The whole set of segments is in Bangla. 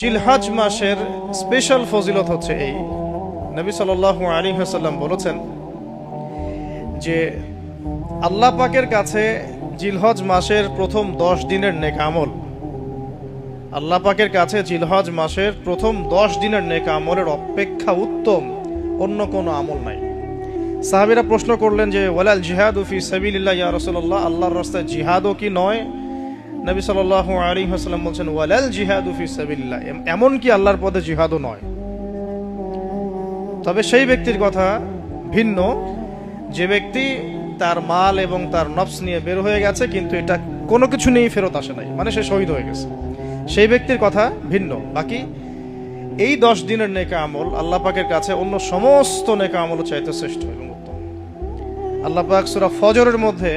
জিলহজ মাসের স্পেশাল ফজিলত হচ্ছে এই, নবী সাল্লাল্লাহু আলাইহি ওয়াসাল্লাম বলেছেন যে আল্লাহ পাকের কাছে জিলহজ মাসের প্রথম 10 দিনের নেক আমল, আল্লাহ পাকের কাছে জিলহজ মাসের প্রথম 10 দিনের নেক আমলের অপেক্ষা উত্তম অন্য কোনো আমল নাই। সাহাবীরা প্রশ্ন করলেন যে ওয়ালাল জিহাদু ফি সাবিলিল্লাহ ইয়া রাসূলুল্লাহ, আল্লাহর রাস্তায় জিহাদও কি নয়? নবী সাল্লাল্লাহু আলাইহি ওয়াসাল্লাম বলেন ওয়ালাল জিহাদু ফি সাবিলিল্লাহ, এমন কি আল্লাহর পথে জিহাদও নয়। তবে সেই ব্যক্তির কথা ভিন্ন যে ব্যক্তি তার মাল এবং তার নফস নিয়ে বের হয়ে গেছে কিন্তু এটা কোনো কিছু নিয়েই ফেরত আসে নাই, মানে সে শহীদ হয়ে গেছে, সেই ব্যক্তির কথা ভিন্ন। বাকি এই 10 দিনের নেক আমল আল্লাহ পাকের কাছে অন্য সমস্ত নেক আমল চাইতে শ্রেষ্ঠ এবং উত্তম। আল্লাহ পাক সূরা ফজরের মধ্যে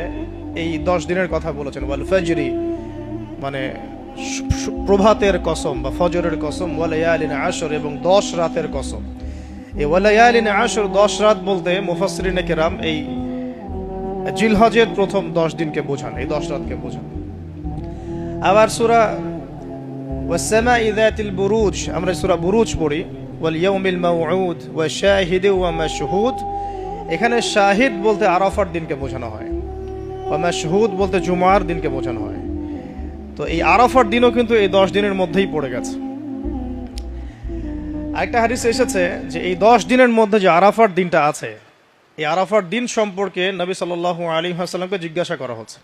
এই 10 দিনের কথা বলেছেন, ওয়াল ফজরি মানে প্রভাতের কসম বা ফজরের কসম, ওয়ালায়ালিন আশর এবং 10 রাতের কসম। এই ওয়ালায়ালিন আশর 10 রাত বলতে মুফাসসিরিনে কেরাম এই জিলহজের প্রথম 10 দিনকে বোঝান, এই 10 রাতকে বোঝান। আবার সূরা ওয়াস-সামাই যাতিল বুরুজ, আমরা সূরা বুরুজ পড়ি, ওয়াল ইয়াউমিল মাউউদ ওয়া শাহিদি ওয়া মাশহুদ, এখানে শাহিদ বলতে আরাফার দিনকে বোঝানো হয়, ওয়া মাশহুদ বলতে জুমার দিনকে বোঝানো হয়। তো এই আরাফার দিনও কিন্তু এই 10 দিনের মধ্যেই পড়ে গেছে। আরেকটা হাদিসে এসেছে যে এই 10 দিনের মধ্যে যে আরাফার দিনটা আছে, এই আরাফার দিন সম্পর্কে নবী সাল্লাল্লাহু আলাইহি ওয়াসাল্লামকে জিজ্ঞাসা করা হচ্ছে,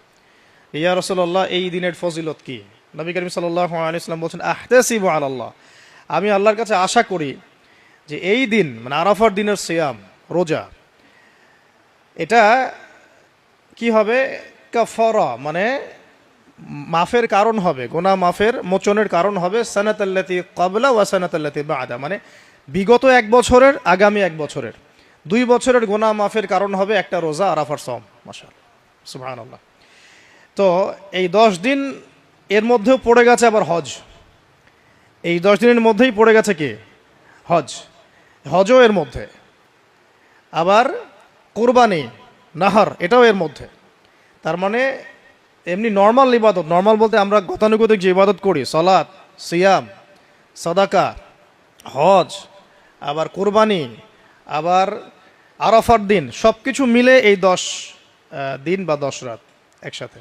ইয়া রাসূলুল্লাহ এই দিনের ফজিলত কি? নবী করিম সাল্লাল্লাহু আলাইহি ওয়াসাল্লাম বলেন আহতাসিবু আলাল্লাহ, আমি আল্লাহর কাছে আশা করি যে এই দিন মানে আরাফার দিনের সিয়াম রোজা, এটা কি হবে? কাফারা মানে মাফের কারণ হবে, গুনাহ মাফের মোচনের কারণ হবে। সানাতাল্লাতি ক্বাবলা ওয়া সানাতাল্লাতি বা'দা, মানে বিগত 1 বছরের আগামী 1 বছরের 2 বছরের গুনাহ মাফের কারণ হবে একটা রোজা আরাফার সওম। মাশাআল্লাহ, সুবহানাল্লাহ। তো এই 10 দিন এর মধ্যেও পড়ে গেছে আবার হজ, এই 10 দিনের মধ্যেই পড়ে গেছে কি? হজ, হজও এর মধ্যে। আবার কুরবানি নাহার এটাও এর মধ্যে। তার মানে এমনি নর্মাল ইবাদত, নর্মাল বলতে আমরা গতানুগতিক যে ইবাদত করি, সালাত, সিয়াম, সাদাকা, হজ, আবার কুরবানি, আবার আরাফার দিন, সব কিছু মিলে এই 10 দিন বা 10 রাত একসাথে।